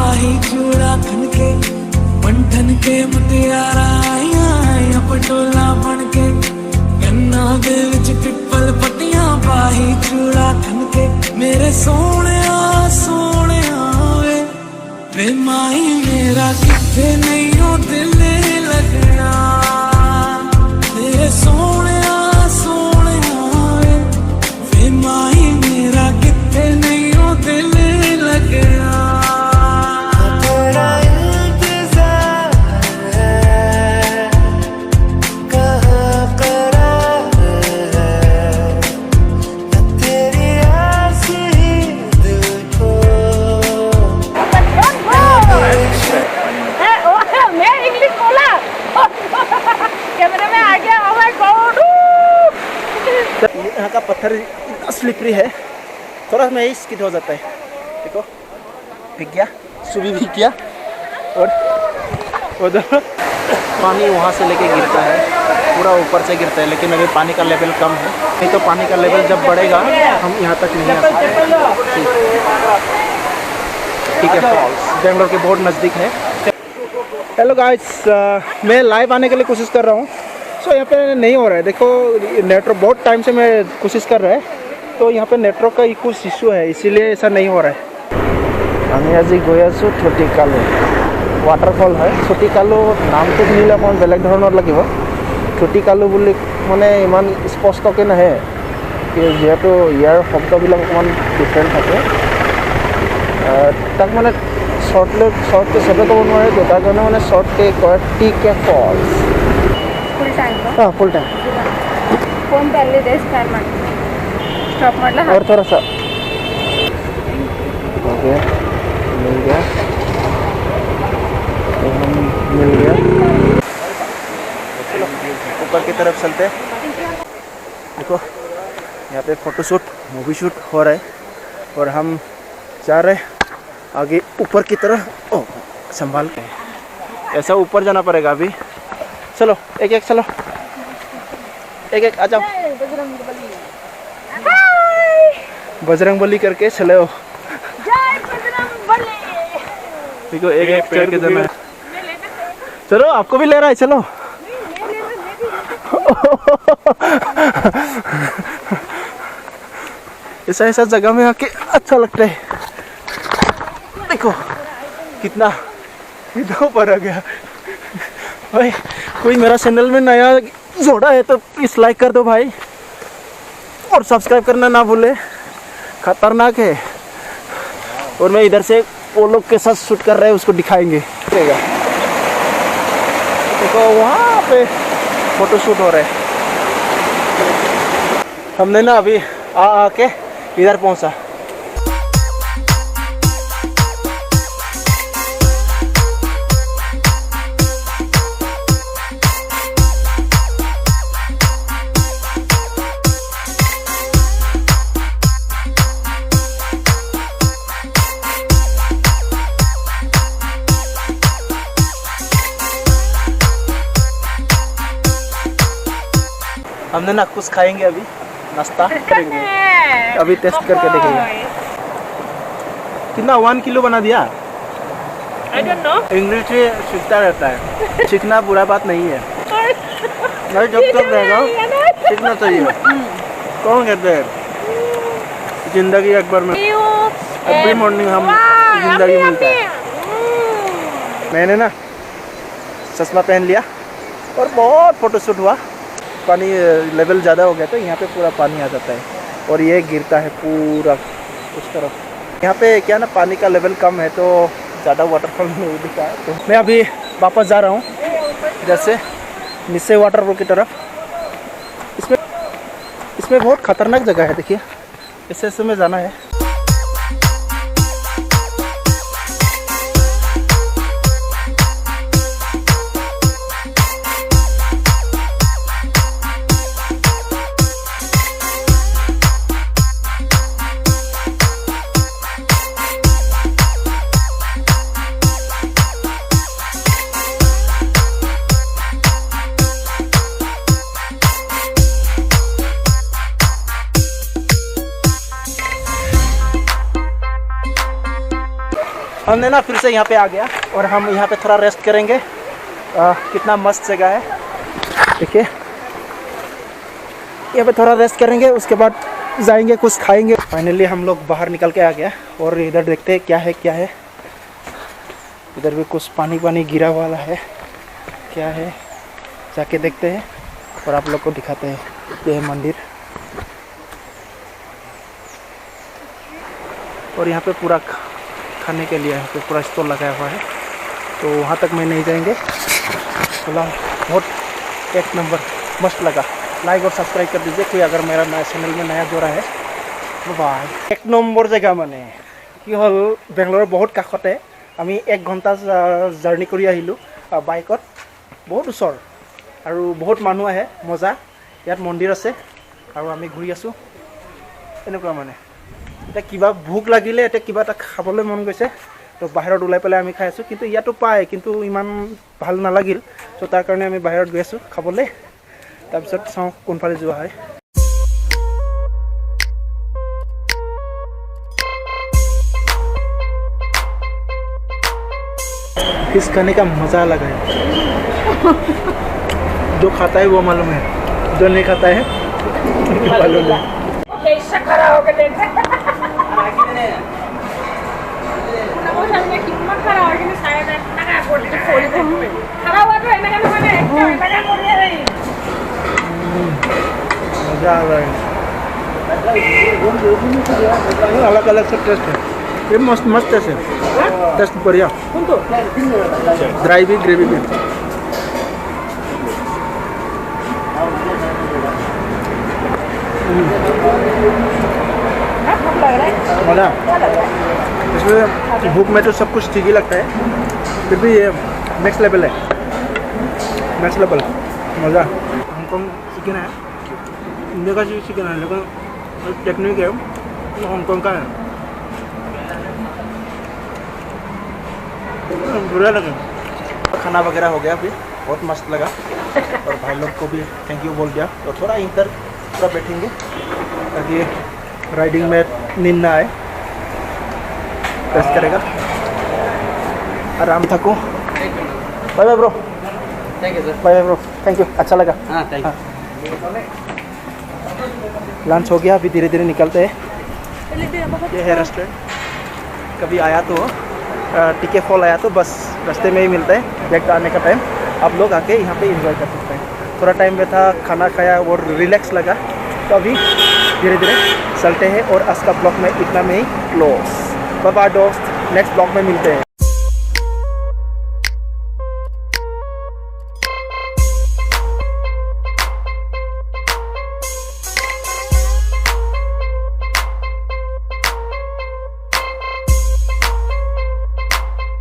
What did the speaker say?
पाही चूड़ा खन के बंठन के मुटियारा आया पटोला बन के गन्ना दे विच पिपल पट्टियां पाही चूड़ा खन के मेरे सोने सोने वे माही मेरा किथे नहीं हो दिल लगना तेरे सोने सोने वे माही मेरा किथे नहीं हो दिल लगना यहाँ का पत्थर इतना स्लिपरी है, थोड़ा में ही स्किड हो जाता है। देखो भीग गया, सुबह भीग गया और उधर पानी वहाँ से लेके गिरता है, पूरा ऊपर से गिरता है। लेकिन अभी पानी का लेवल कम है, नहीं तो पानी का लेवल जब बढ़ेगा हम यहाँ तक नहीं आ सकते। ठीक है, बेंगलोर के बहुत नज़दीक है। हेलो गाइस, मैं लाइव आने के लिए कोशिश कर रहा हूँ। सो यहाँ पे नहीं हो रहा है, देखो नेटवर्क बहुत टाइम से मैं कोशिश कर रहा है, तो यहाँ पे नेटवर्क का कुछ इशू है, इसीलिए ऐसा नहीं हो रहा है। আমি আজি গৈ আছোঁ থটিকালু ৱাটাৰফল হয়। থটিকালু নামটো শুনিলে অকণমান বেলেগ ধৰণৰ লাগিব। থটিকালু বুলি মানে ইমান স্পষ্টকৈ নাহে, যিহেতু ইয়াৰ শব্দবিলাক অকণমান ডিফাৰেণ্ট থাকে। তাক মানে শ্বৰ্টকৈ চবে ক'ব নোৱাৰে, তাৰ কাৰণে মানে শ্বৰ্টকৈ কয় টিকে ফলছ। फुल टाइम हाँ फुल टाइम फोन पहले दे स्टार्ट ಮಾಡಿ स्टॉप ಮಾಡಲ और थोड़ा सा ओके मिल गया, तो हम मिल गया। चलो ऊपर की तरफ चलते। देखो यहाँ पे फोटोशूट मूवी शूट हो रहा है और हम जा रहे आगे ऊपर की तरफ। ओ संभाल के, ऐसा ऊपर जाना पड़ेगा अभी। चलो एक एक, चलो एक एक आ जाओ। बजरंगबली करके चले हो। देखो एक एक चढ़ के जाना है। चलो आपको भी ले रहा है, चलो। ऐसा ऐसा जगह में आके अच्छा लगता है। देखो कितना इधर ऊपर आ गया भाई। कोई मेरा चैनल में नया जोड़ा है तो प्लीज़ लाइक कर दो भाई, और सब्सक्राइब करना ना भूले, खतरनाक है। और मैं इधर से वो लोग के साथ शूट कर रहे हैं, उसको दिखाएंगे। देखो वहाँ पे फोटो शूट हो रहा है। हमने ना अभी आके इधर पहुँचा। हमने ना कुछ खाएंगे, अभी नाश्ता करेंगे, अभी टेस्ट करके देखेंगे। कितना 1 किलो बना दिया? I don't know. इंग्लिश से सीखता रहता है, सीखना बुरा बात नहीं है। नहीं जब तक रहेगा सीखना चाहिए। कौन कहते हैं जिंदगी एक बार में, एवरी मॉर्निंग हम जिंदगी मिलता है। मैंने ना चश्मा पहन लिया और बहुत फोटोशूट हुआ। पानी लेवल ज़्यादा हो गया तो यहाँ पे पूरा पानी आ जाता है और ये गिरता है पूरा उस तरफ। यहाँ पे क्या ना पानी का लेवल कम है तो ज़्यादा वाटरफॉल नहीं दिखा है। तो मैं अभी वापस जा रहा हूँ जैसे निस्से वाटरफॉल की तरफ। इसमें बहुत ख़तरनाक जगह है, देखिए ऐसे में जाना है। हमने ना फिर से यहाँ पे आ गया और हम यहाँ पे थोड़ा रेस्ट करेंगे। कितना मस्त जगह है, देखिए। यहाँ पे थोड़ा रेस्ट करेंगे, उसके बाद जाएंगे, कुछ खाएंगे। फाइनली हम लोग बाहर निकल के आ गया और इधर देखते हैं क्या है। इधर भी कुछ पानी गिरा वाला है, क्या है जाके देखते हैं और आप लोग को दिखाते हैं। ये है मंदिर और यहाँ पे पूरा खाने के लिए यहाँ पे पूरा स्टॉल लगाया हुआ है, तो वहाँ तक मैं नहीं जाएंगे। बोला बहुत एक नंबर मस्त लगा। लाइक और सब्सक्राइब कर दीजिए कोई अगर मेरा नया चैनल में नया जोड़ा है। बाय। एक नम्बर जगह माने कि हल बेंगलोर बहुत काखते आमी 1 घंटा जार्नी करी आहिलो बाइकत। बहुत ओसर और बहुत मानुह आए, मजा। यात मंदिर आछे और आमी घूरी आसो एनेकुवा माने। এটা কিবা ভোক লাগিলে এটা কিবা এটা খাবলৈ মন গৈছে, তো বাহিৰত ওলাই পেলাই আমি খাই আছোঁ। কিন্তু ইয়াতো পায়, কিন্তু ইমান ভাল নালাগিল, তো তাৰ কাৰণে আমি বাহিৰত গৈ আছোঁ খাবলৈ। তাৰপিছত চাওঁ কোনফালে যোৱা হয়। फिश खाने का मज़ा अलग है। जो खाता है वो मालूम है, जो नहीं खाता है मालूम है। मजा आ रहा है, अलग अलग से टेस्ट है। ये मस्त टेस्ट है, टेस्ट बढ़िया। ड्राई भी ग्रेवी भी। मजा। इसमें भूख में तो सब कुछ ठीक ही लगता है, फिर भी ये नेक्स्ट लेवल है, नेक्स्ट लेवल मज़ा। हांगकॉन्ग चिकन है, इंडिया का चिकन है, लेकिन टेक्निक है हांगकॉन्ग का है। बुरा लगा। खाना वगैरह हो गया, फिर बहुत मस्त लगा और भाई लोग को भी थैंक यू बोल दिया। तो थोड़ा इधर पूरा बैठेंगे ताकि राइडिंग में नींद ना आए, रेस्ट करेगा, आराम थको। Bye bye bro. Thank you sir. Bye bye bro, thank you, अच्छा लगा। हाँ थैंक यू। लंच हो गया, अभी धीरे धीरे निकलते हैं। ये है रेस्टोरेंट, कभी आया तो टीके फॉल आया तो बस रास्ते में ही मिलता है। बैग आने का टाइम आप लोग आके यहाँ पे एंजॉय कर सकते हैं। थोड़ा टाइम में था, खाना खाया और रिलैक्स लगा, तो अभी धीरे धीरे चलते हैं। और आज का ब्लॉग में इतना में ही क्लोज। बाय बाय दोस्त, नेक्स्ट ब्लॉग में मिलते हैं।